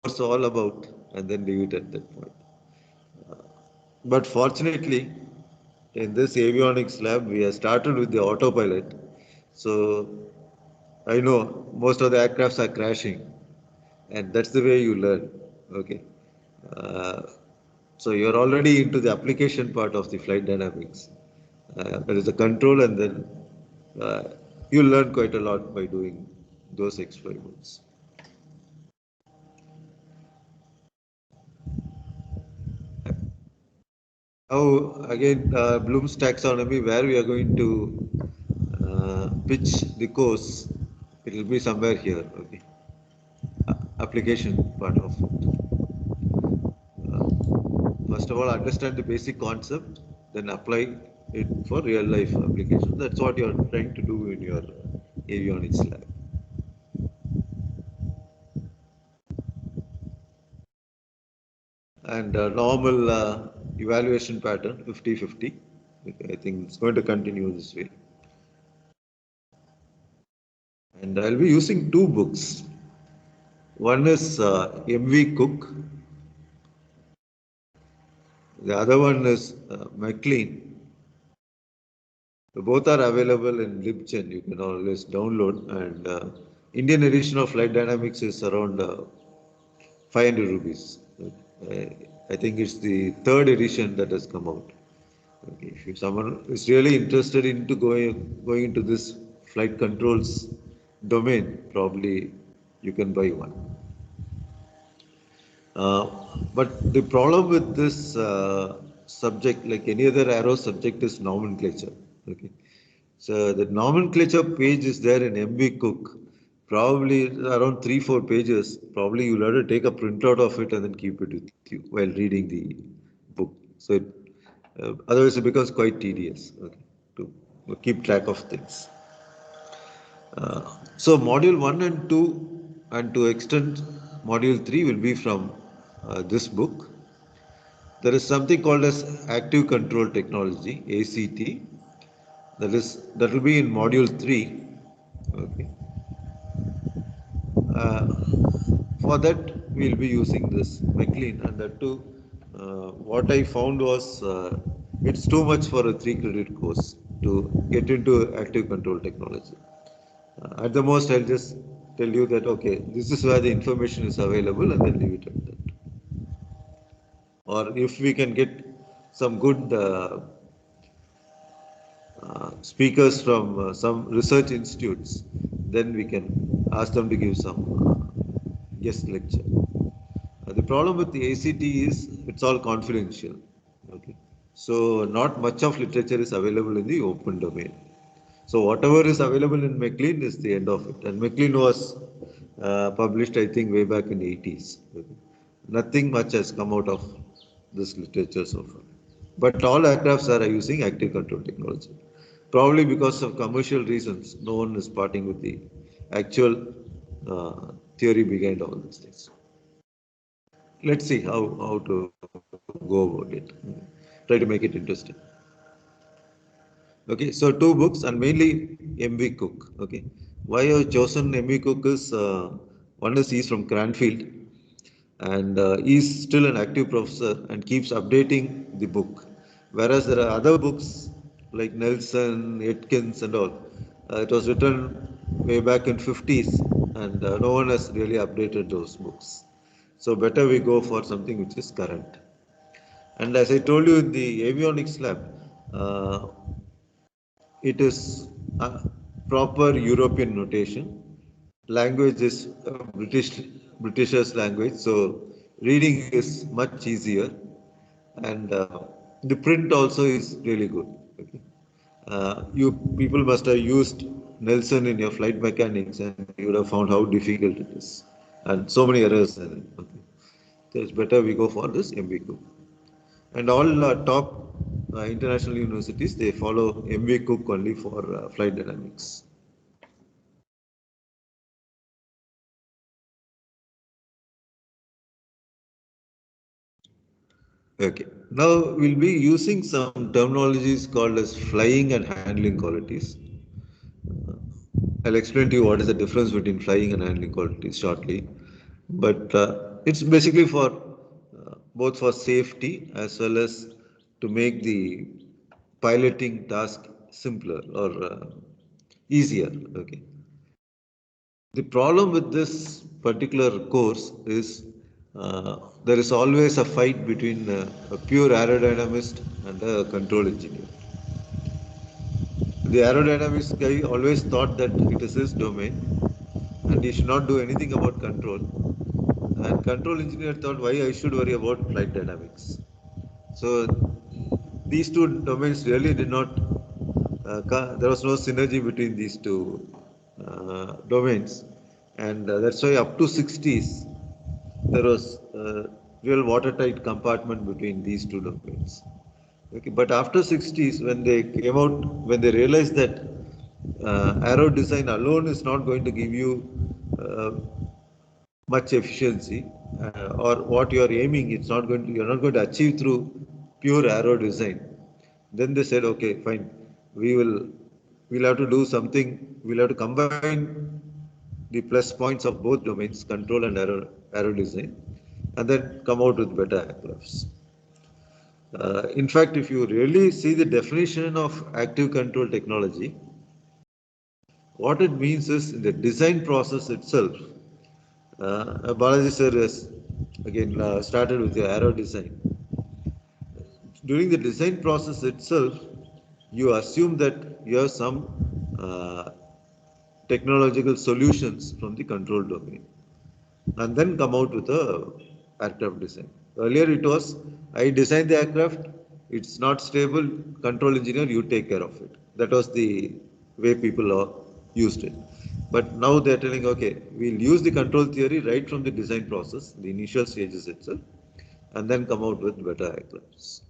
course all about and then leave it at that point. But fortunately, in this avionics lab, we have started with the autopilot. So I know most of the aircrafts are crashing, and that's the way you learn. Okay. Uh, so you're already into the application part of the flight dynamics. There is a control, and then uh, you learn quite a lot by doing those experiments. Now, again, Bloom's taxonomy, where we are going to pitch the course, it will be somewhere here, okay? Application part of it. First of all, understand the basic concept, then apply it for real life application. That's what you're trying to do in your avionics lab. And normal evaluation pattern 50-50. I think it's going to continue this way. And I'll be using two books. One is M.V. Cook. The other one is McLean. So both are available in LibGen. You can always download. And Indian edition of Flight Dynamics is around 500 rupees. I think it's the third edition that has come out. Okay, if someone is really interested into going into this flight controls domain, probably you can buy one. Uh, but the problem with this subject, like any other aero subject, is nomenclature. Okay, so the nomenclature page is there in MV Cook, probably around 3-4 pages. Probably you'll have to take a printout of it and then keep it with you while reading the book. So otherwise it becomes quite tedious. Okay, to keep track of things. So module 1 and 2 and to extend module 3 will be from this book. There is something called as active control technology, ACT. That will be in module 3. Okay. Uh, for that we'll be using this McLean, and that too. What I found was it's too much for a 3 credit course to get into active control technology. At the most, I'll just tell you that, okay, this is where the information is available, and then leave it at that. Or if we can get some good speakers from some research institutes, then we can ask them to give some guest lecture. The problem with the ACT is it's all confidential. Okay, so not much of literature is available in the open domain. So whatever is available in McLean is the end of it. And McLean was published, I think, way back in the 80s. Nothing much has come out of this literature so far. But all aircrafts are using active control technology. Probably because of commercial reasons, no one is parting with the actual theory behind all these things. Let's see how to go about it. Try to make it interesting. Okay, so two books and mainly M.V. Cook. Okay, why I've chosen M.V. Cook is one is he's from Cranfield, and he's still an active professor and keeps updating the book. Whereas there are other books like Nelson, Atkins, and all. It was written way back in 50s, and no one has really updated those books. So better we go for something which is current. And as I told you in the avionics lab, uh, it is a proper European notation. Language is Britishers language, so reading is much easier, and the print also is really good. Okay. You people must have used Nelson in your flight mechanics, and you would have found how difficult it is, and so many errors. Okay. So it's better we go for this MV Cook. And all top international universities, they follow MV Cook only for flight dynamics. Okay. Now we'll be using some terminologies called as flying and handling qualities. I'll explain to you what is the difference between flying and handling qualities shortly. But it's basically for both for safety as well as to make the piloting task simpler or easier. Okay. The problem with this particular course is there is always a fight between a pure aerodynamist and a control engineer. The aerodynamics guy always thought that it is his domain and he should not do anything about control. And control engineer thought, why I should worry about flight dynamics. So these two domains really did not, there was no synergy between these two domains. And that's why up to 60s, there was a real watertight compartment between these two domains. Okay, but after 60s, when they came out, when they realized that aero design alone is not going to give you uh, much efficiency, or what you are aiming, it's not going to, you're not going to achieve through pure aero design. Then they said, okay, fine, we'll have to do something, we'll have to combine the plus points of both domains, control and aero design, and then come out with better aircrafts. In fact, if you really see the definition of active control technology, what it means is in the design process itself. Balaji sir has again started with the aero design. During the design process itself, you assume that you have some technological solutions from the control domain and then come out with a aircraft design. Earlier it was, I design the aircraft, it's not stable, control engineer, you take care of it. That was the way people used it. But now they're telling, okay, we'll use the control theory right from the design process, the initial stages itself, and then come out with better aircrafts.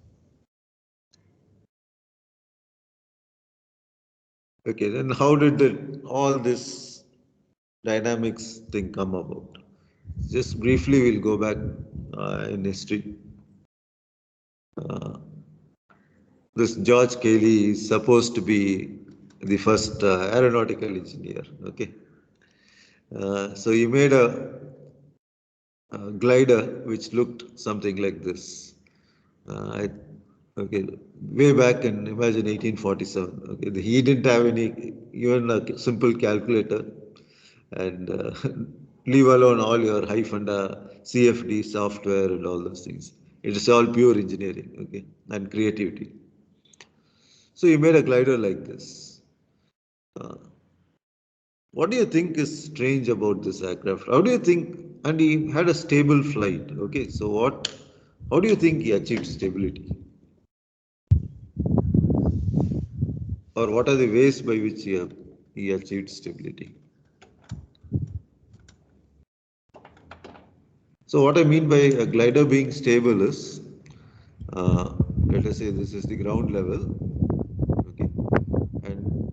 Okay, then how did all this dynamics thing come about? Just briefly, we'll go back in history. Uh, this George Cayley is supposed to be the first aeronautical engineer. Okay, so he made a glider which looked something like this. Okay, way back in, imagine 1847. Okay, he didn't have any, even a simple calculator, and leave alone all your high funda CFD software and all those things. It is all pure engineering, okay, and creativity. So he made a glider like this. Uh, what do you think is strange about this aircraft? How do you think? And he had a stable flight. Okay, so what? How do you think he achieved stability? Or what are the ways by which he achieved stability? So what I mean by a glider being stable is, let us say this is the ground level, okay, and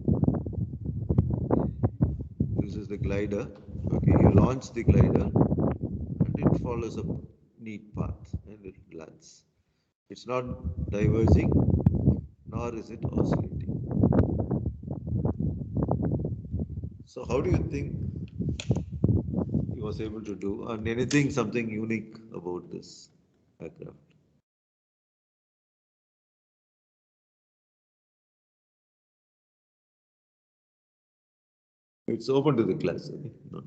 this is the glider. Okay, you launch the glider, and it follows a neat path, and it lands. It's not diverging, nor is it oscillating. So how do you think he was able to do, and anything, something unique about this aircraft? It's open to the class, okay? Not.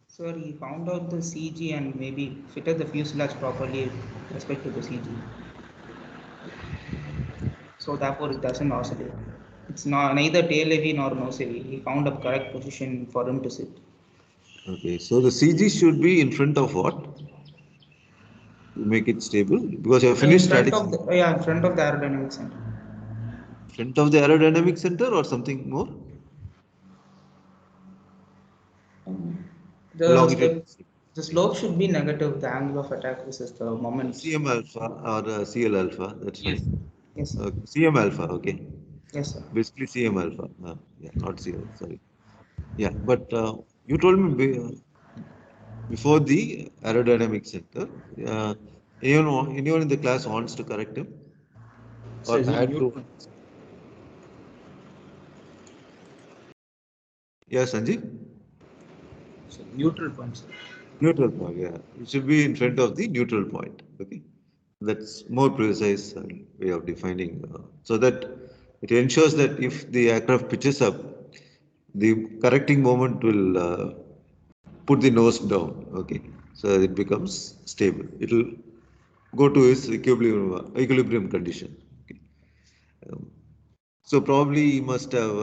Sir, he found out the CG and maybe fitted the fuselage properly with respect to the CG. So therefore it doesn't oscillate. It's not neither tail heavy nor nose heavy. He found a correct position for him to sit. Okay, so the CG should be in front of what? To make it stable? Because you have In finished front static. of the in front of the aerodynamic center. Front of the aerodynamic center or something more? The Longitude. step, the slope should be negative. The angle of attack versus the moment. CM alpha or CL alpha, that's Yes. fine. Yes, sir. CM alpha, okay. Yes, sir. Basically CM alpha. Yeah, not CL, sorry. Yeah, but you told me before the aerodynamic center, uh, anyone in the class wants to correct him So or is it add to? neutron? Yeah, Sanjeev? So neutral point, sir. Neutral point, yeah. It should be in front of the neutral point. Okay. That's more precise way of defining, so that it ensures that if the aircraft pitches up, the correcting moment will put the nose down. Okay. So it becomes stable. It will go to its equilibrium condition. Okay. Um, so probably you must have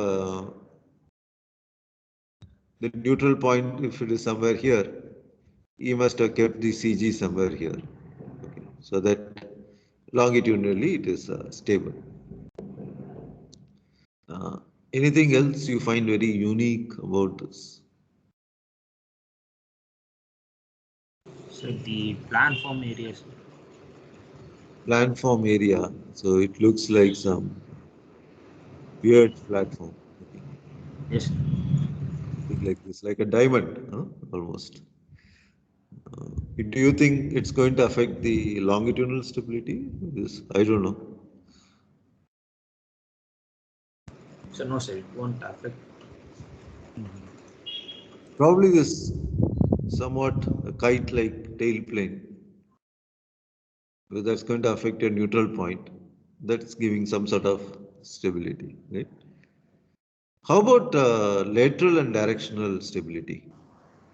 the neutral point, if it is somewhere here, you must have kept the CG somewhere here. Okay. So that longitudinally it is stable. Uh, Anything else you find very unique about this? So the platform areas. Platform area. So it looks like some weird platform. Okay. Yes. Something like this, like a diamond, huh? Almost. Do you think it's going to affect the longitudinal stability? This, I don't know. So no, sir, it won't affect. Probably this somewhat a kite-like tail plane, because that's going to affect your neutral point. That's giving some sort of stability, right? How about lateral and directional stability?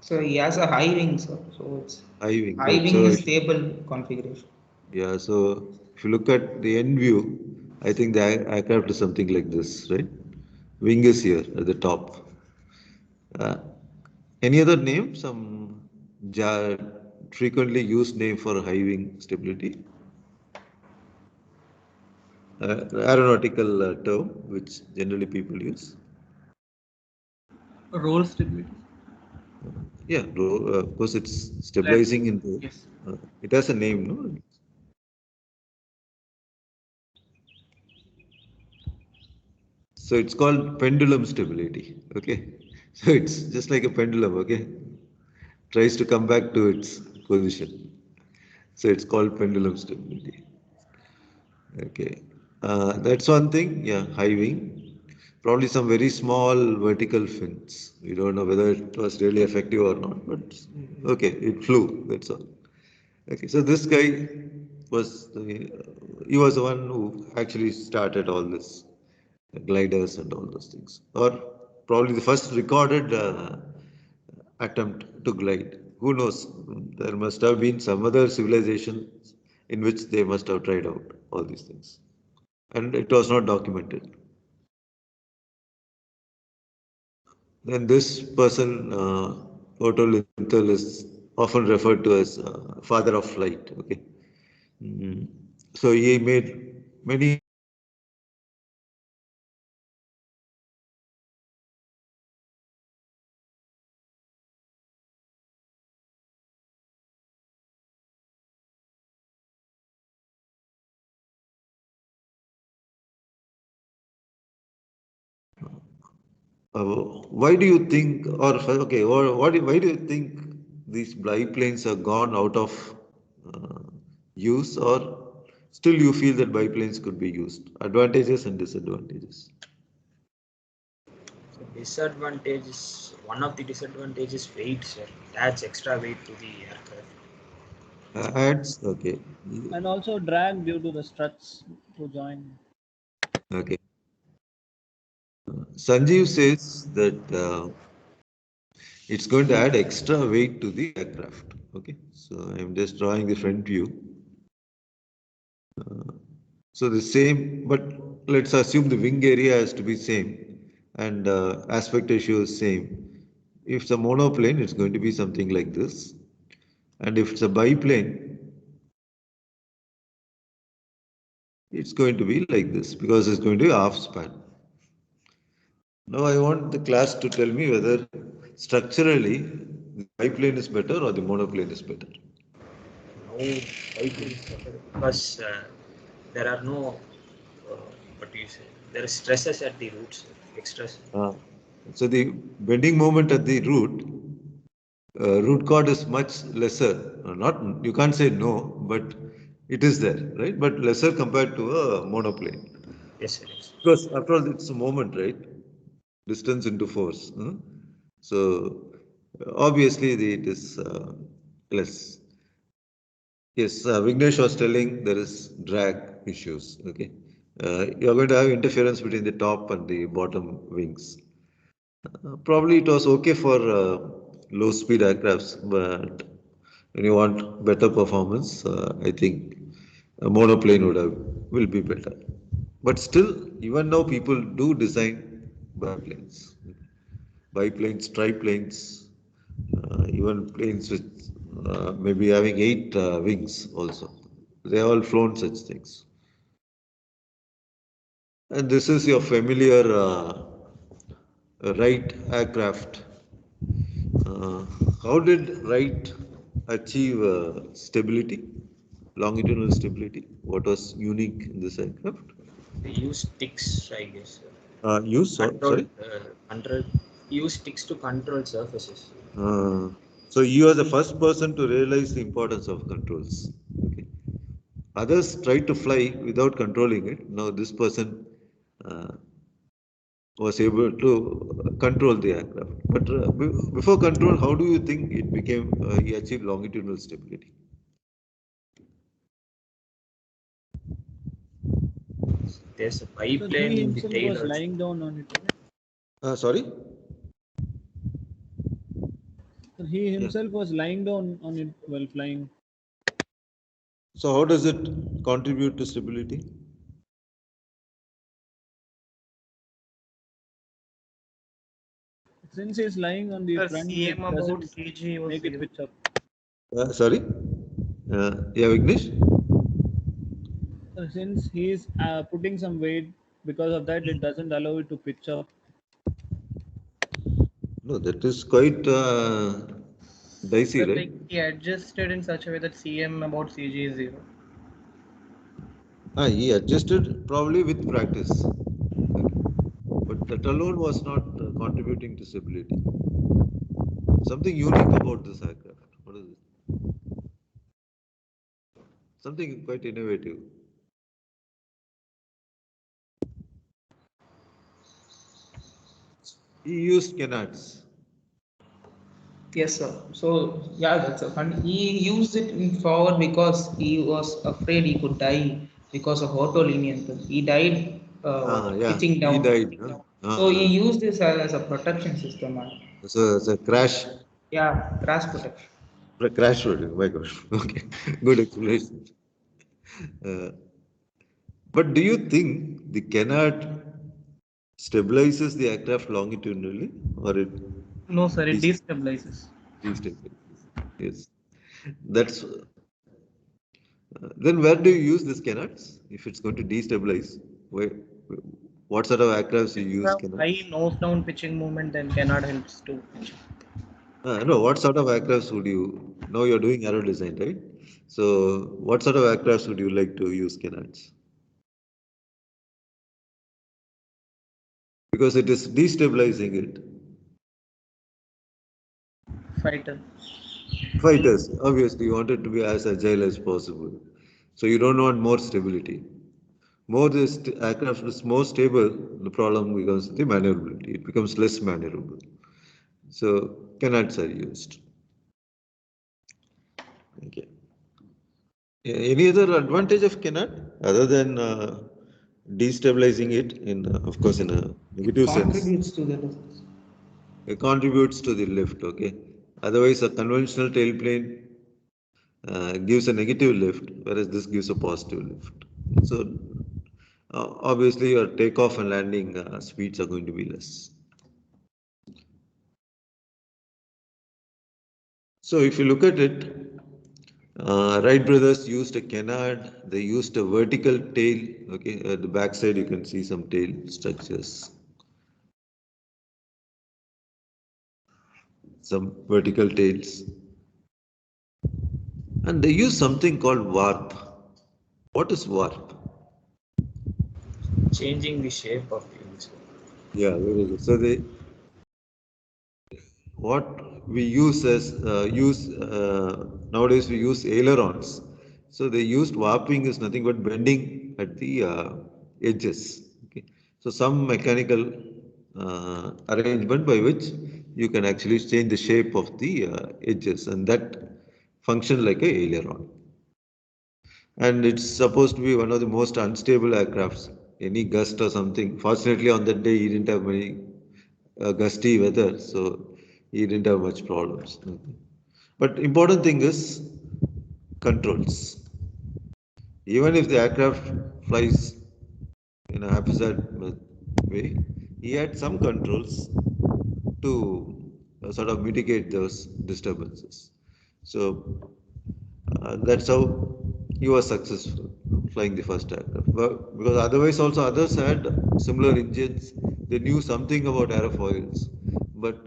So he has a high wing, sir. So it's High wing, high right? wing So is stable configuration. yeah, so if you look at the end view, I think the aircraft is something like this, right? Wing is here at the top. Uh, any other name? Some ja frequently used name for high wing stability? Aeronautical term which generally people use. Roll stability. Yeah, of course it's Let, stabilizing in the. yes. It has a name, no? So it's called pendulum stability. Okay, so it's just like a pendulum. Okay, tries to come back to its position. So it's called pendulum stability. Okay, that's one thing. Yeah, high wing. Probably some very small vertical fins. We don't know whether it was really effective or not, but okay, it flew. That's all. Okay, so this guy was he was the one who actually started all this gliders and all those things, or probably the first recorded attempt to glide. Who knows? There must have been some other civilization in which they must have tried out all these things, and it was not documented. Then this person, Otto Linthal, is often referred to as father of flight. Okay. Mm. So he made many. Why do you think, or okay, or why do you think these biplanes are gone out of uh, use, or still you feel that biplanes could be used? Advantages and disadvantages. So disadvantage is one of the disadvantages weight, sir. It adds extra weight to the aircraft. Adds, okay, And also drag due to the struts to join. okay. Sanjeev says that it's going to add extra weight to the aircraft. Okay, so I'm just drawing the front view. So the same, but let's assume the wing area has to be same and aspect ratio is same. If it's a monoplane, it's going to be something like this. And if it's a biplane, it's going to be like this because it's going to be half span. Now I want the class to tell me whether structurally the biplane is better or the monoplane is better. No biplane is better because there are no what do you say? There is stresses at the roots, extra. Uh, so the bending moment at the root chord is much lesser. Not you can't say no, but it is there, right? But lesser compared to a monoplane. Yes, sir. Yes. Because after all, it's a moment, right? Distance into force. Huh? So Obviously, it is less. Yes, Vignesh was telling there is drag issues. Okay, you're going to have interference between the top and the bottom wings. Probably it was okay for low speed aircrafts, but when you want better performance, I think a monoplane will be better. But still, even now people do design biplanes, biplanes, triplanes, even planes with maybe having 8 wings also. They all flown such things. And this is your familiar Wright aircraft. Uh, how did Wright achieve stability, longitudinal stability? What was unique in this aircraft? They use sticks, I guess. Sorry. Use sticks to control surfaces. So you are the first person to realize the importance of controls. Okay. Others tried to fly without controlling it. Now this person uh, was able to control the aircraft. But before control, how do you think it became, he achieved longitudinal stability? There's a So he biplane in the himself tail was also. lying down on it, right? Sorry? So he himself was lying down on it while flying. So how does it contribute to stability? Since he's lying on the The front, CM it about doesn't CG was make it zero. pitch up. Sorry? Yeah, Vignesh? Since he's putting some weight, because of that, it doesn't allow it to pitch up. No, that is quite dicey, But right? like he adjusted in such a way that CM about CG is zero. He adjusted probably with practice. Okay. But that alone was not contributing to stability. Something unique about this aircraft. What is it? Something quite innovative. He used canards. Yes, sir. So yeah, that's a fun. He used it in forward because he was afraid he could die because of autolinear. He died Yeah, pitching he down. died. Huh? So he used this as a protection system. It's a crash, Yeah, crash protection. crash protein. My God. Okay, good explanation. Uh, but do you think the canard stabilizes the aircraft longitudinally, or it No, sir. It dest- destabilizes. destabilizes? Yes, that's. Then where do you use these canards? If it's going to destabilize, where, what sort of aircrafts you If you use have canards? high nose down pitching movement, then cannot helps to pitch. No, what sort of aircrafts would you? Now you're doing aero design, right? So, what sort of aircrafts would you like to use canards? Because it is destabilizing it. Fighter. Fighters, obviously, you want it to be as agile as possible. So, you don't want more stability. More this aircraft is more stable, the problem becomes the maneuverability. It becomes less maneuverable. So, canards are used. Okay. Any other advantage of canard other than destabilizing it in, of course, in a negative sense? Contributes to the business. It contributes to the lift. Okay. Otherwise, a conventional tailplane gives a negative lift, whereas this gives a positive lift. So, obviously, your takeoff and landing speeds are going to be less. So, if you look at it, Wright brothers used a canard. They used a vertical tail. Okay, at the back side you can see some tail structures, some vertical tails, and they use something called warp. What is warp? Changing the shape of the wings. Yeah, very good. So they what we use as nowadays we use ailerons. So they used warping is nothing but bending at the edges. Okay. So some mechanical arrangement by which you can actually change the shape of the edges, and that function like a aileron. And it's supposed to be one of the most unstable aircrafts. Any gust or something. Fortunately, on that day, he didn't have many gusty weather, so he didn't have much problems. But important thing is controls. Even if the aircraft flies in a haphazard way, he had some controls to sort of mitigate those disturbances. So that's how he was successful flying the first aircraft. But because otherwise, also others had similar engines. They knew something about airfoils, but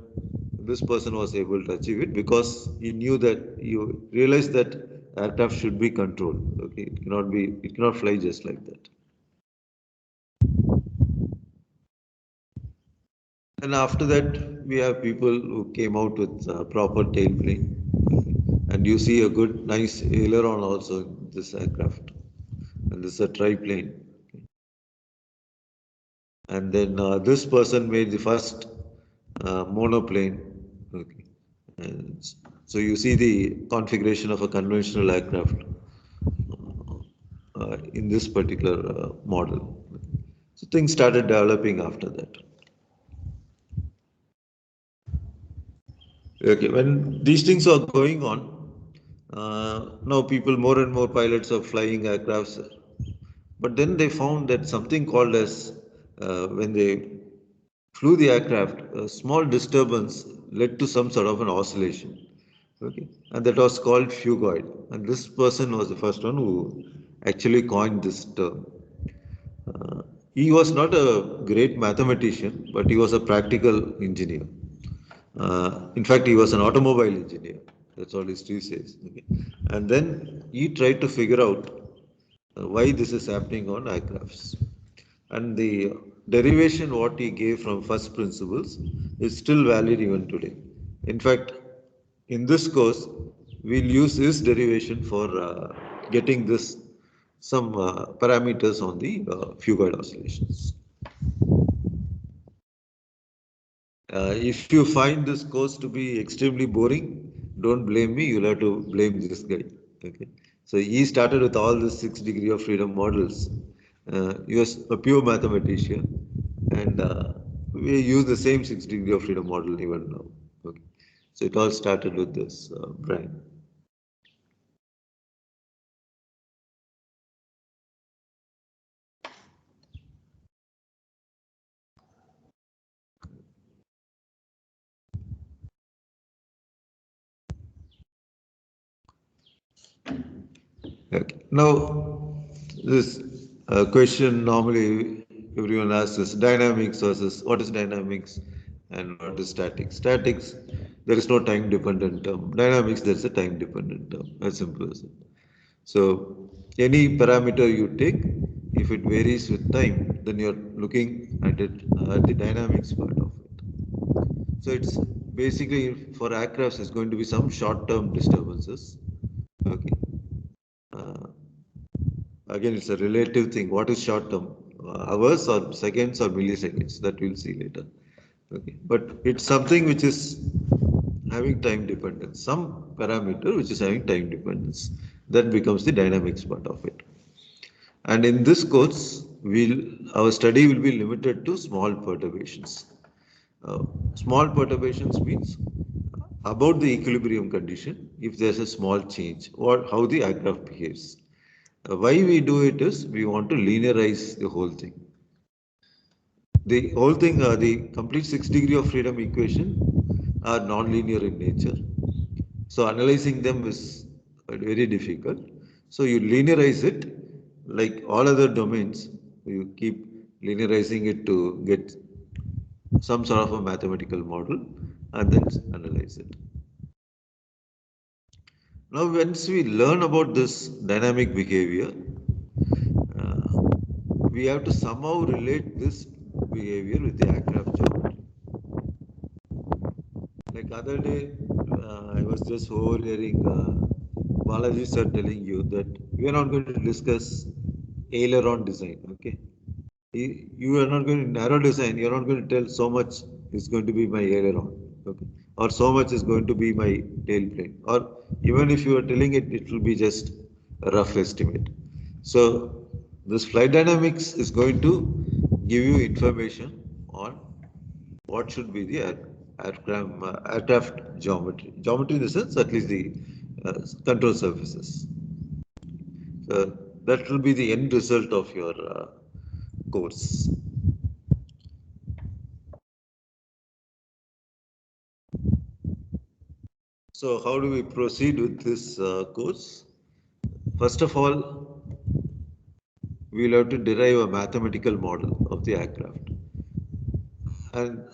this person was able to achieve it because he knew that you realized that aircraft should be controlled. Okay, it cannot fly just like that. And after that, we have people who came out with proper tail plane. And you see a good, nice aileron also in this aircraft. And this is a triplane. And then this person made the first monoplane. Okay. And so you see the configuration of a conventional aircraft in this particular model. So things started developing after that. Okay, when these things are going on, now people, more and more pilots are flying aircrafts. But then they found that something called as, when they flew the aircraft, a small disturbance led to some sort of an oscillation. Okay, and that was called phugoid. And this person was the first one who actually coined this term. He was not a great mathematician, but he was a practical engineer. In fact, he was an automobile engineer. That's all history says. Okay. And then he tried to figure out why this is happening on aircrafts. And the derivation what he gave from first principles is still valid even today. In fact, in this course, we'll use his derivation for getting this some parameters on the phugoid oscillations. If you find this course to be extremely boring, don't blame me. You'll have to blame this guy. Okay. So he started with all the 6 degree of freedom models. He was a pure mathematician, and we use the same 6 degree of freedom model even now. Okay. So it all started with this Brian. Okay. Now, this question normally everyone asks is dynamics versus what is dynamics and what is statics. Statics, there is no time dependent term. Dynamics, there is a time dependent term. As simple as it. So, any parameter you take, if it varies with time, then you're looking at it at the dynamics part of it. So, it's basically for aircrafts, it's going to be some short term disturbances. Okay. Again, it's a relative thing. What is short term? Hours or seconds or milliseconds? That we'll see later. Okay. But it's something which is having time dependence. Some parameter which is having time dependence. That becomes the dynamics part of it. And in this course, our study will be limited to small perturbations. Small perturbations means about the equilibrium condition, if there's a small change, or how the aircraft behaves. Why we do it is we want to linearize the whole thing. The whole thing, the complete 6 degree of freedom equation are non-linear in nature. So analyzing them is very difficult. So you linearize it like all other domains. You keep linearizing it to get some sort of a mathematical model and then analyze it. Now, once we learn about this dynamic behavior, we have to somehow relate this behavior with the aircraft geometry. Like other day, I was just overhearing Balaji sir telling you that we are not going to discuss aileron design. Okay, you are not going to narrow design. You are not going to tell so much is going to be my aileron. Okay, or so much is going to be my tail plane, or even if you are telling it, it will be just a rough estimate. So this flight dynamics is going to give you information on what should be the aircraft geometry. Geometry in the sense, at least the control surfaces. So that will be the end result of your course. So how do we proceed with this course? First of all, we will have to derive a mathematical model of the aircraft. And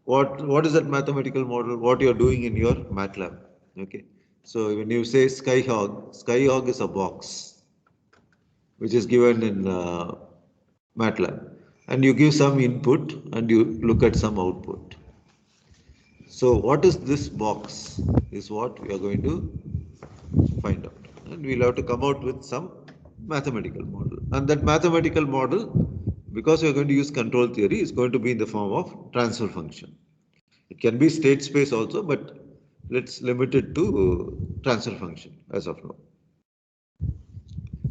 what is that mathematical model? What you are doing in your MATLAB. Okay. So when you say Skyhawk is a box which is given in MATLAB, and you give some input and you look at some output. So what is this box is what we are going to find out. And we'll have to come out with some mathematical model. And that mathematical model, because we are going to use control theory, is going to be in the form of transfer function. It can be state space also, but let's limit it to transfer function as of now.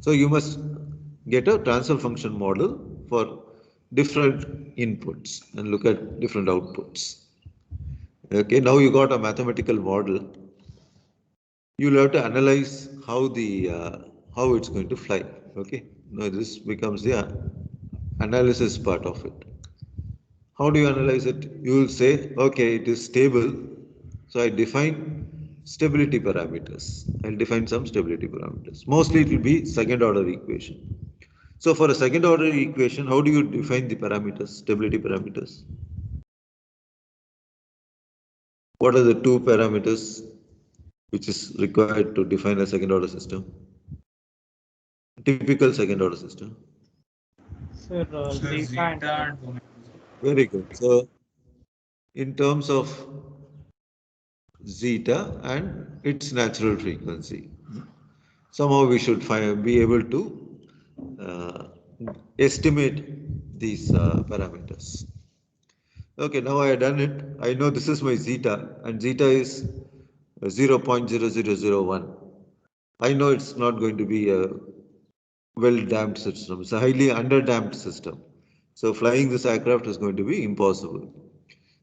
So you must get a transfer function model for different inputs and look at different outputs. Okay, now you got a mathematical model. You'll have to analyze how it's going to fly. Okay, now this becomes the analysis part of it. How do you analyze it? You will say, okay, it is stable. So I define stability parameters. I'll define some stability parameters. Mostly it will be second order equation. So for a second order equation, how do you define the parameters, stability parameters? What are the two parameters which is required to define a second order system? Typical second order system. Sir, Sir, zeta and zeta and omega. Very good. So in terms of zeta and its natural frequency, somehow we should be able to uh, estimate these parameters. Okay, now I have done it. I know this is my zeta, and zeta is 0.0001. I know it's not going to be a well-damped system. It's a highly under-damped system. So flying this aircraft is going to be impossible.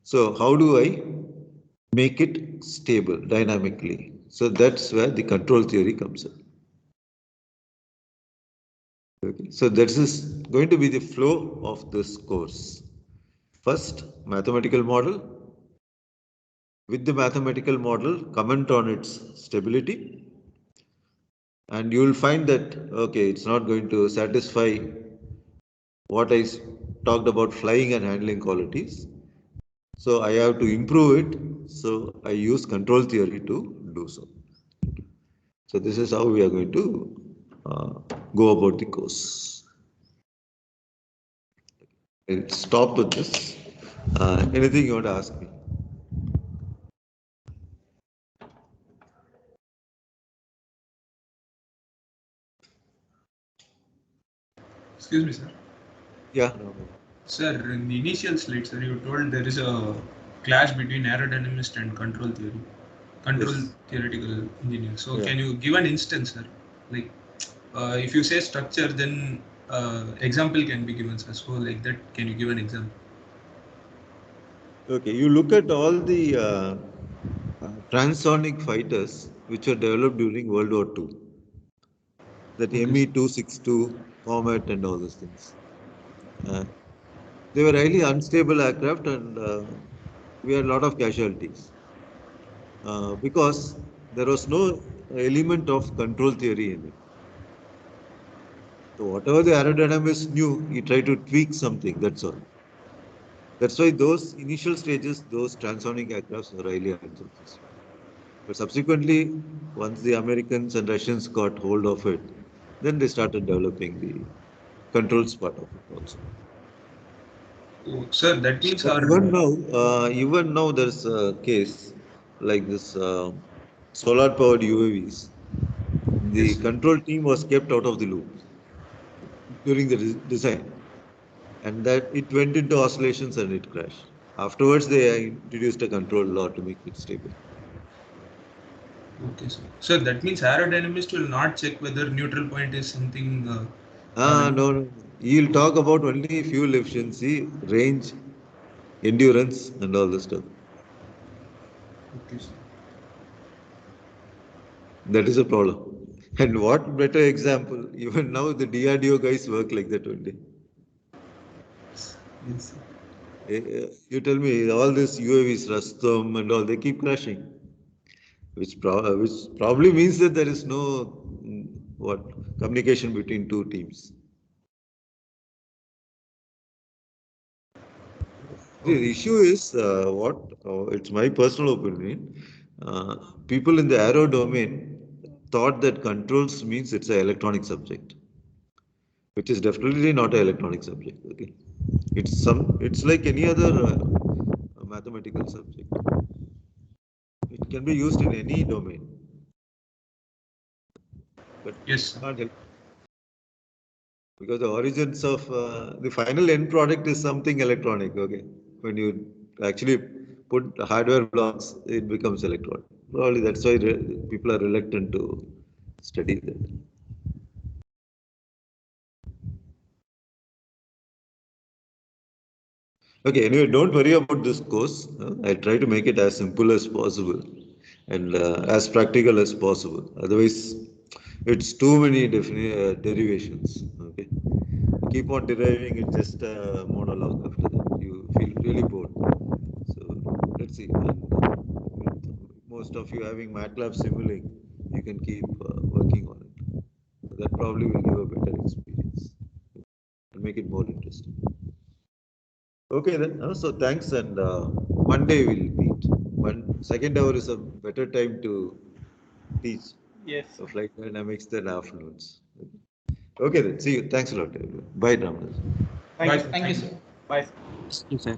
So how do I make it stable dynamically? So that's where the control theory comes in. Okay. So this is going to be the flow of this course. First, mathematical model. With the mathematical model, comment on its stability. And you will find that, okay, it's not going to satisfy what I talked about flying and handling qualities. So I have to improve it. So I use control theory to do so. So this is how we are going to go about the course. I'll stop with this. Anything you want to ask me? Excuse me, sir. Yeah. Sir, in the initial slide, sir, you told there is a clash between aerodynamist and control theory, control Yes. theoretical engineer. So, Yeah. can you give an instance, sir? Like, if you say structure, then example can be given, sir. So, like that, can you give an example? Okay, you look at all the transonic fighters which were developed during World War II, that Okay, Me-262, Comet, and all those things. They were highly unstable aircraft, and we had a lot of casualties because there was no element of control theory in it. So whatever the aerodynamist knew, he tried to tweak something. That's all. That's why those initial stages, those transonic aircrafts were highly unsuccessful. But subsequently, once the Americans and Russians got hold of it, then they started developing the controls part of it also. oh, sir, that means But our even now, there's a case like this solar-powered UAVs. The yes, sir. control team was kept out of the loop during the design, and that it went into oscillations and it crashed. Afterwards, they introduced a control law to make it stable. Okay, sir. So that means aerodynamist will not check whether neutral point is something. No. You'll talk about only fuel efficiency, range, endurance, and all this stuff. Okay, sir. That is a problem. And what better example? Even now, the DRDO guys work like that only. Yes, sir. You tell me, all this UAVs, Rastom and all, they keep crashing, which probably means that there is no communication between two teams. The issue is it's my personal opinion. People in the aero domain thought that controls means it's an electronic subject, which is definitely not an electronic subject. Okay, it's like any other mathematical subject. It can be used in any domain, but Yes, sir. can't help because the origins of the final end product is something electronic. Okay, when you actually put hardware blocks, it becomes electronic. Probably that's why people are reluctant to study that. Okay, anyway, don't worry about this course. I'll try to make it as simple as possible and as practical as possible. Otherwise, it's too many derivations. Okay, keep on deriving, it's just a monologue after that. You feel really bored. So let's see. And, with most of you having MATLAB Simulink, you can keep working on it. That probably will give a better experience and make it more interesting. Okay then. So thanks, and Monday we'll meet. Second hour is a better time to teach Yes. flight dynamics than afternoons. Okay then. See you. Thanks a lot, everyone. Bye, Ramdas. Thank Bye, you. sir. Thank you, Thank you. sir. Bye. Thank you, sir.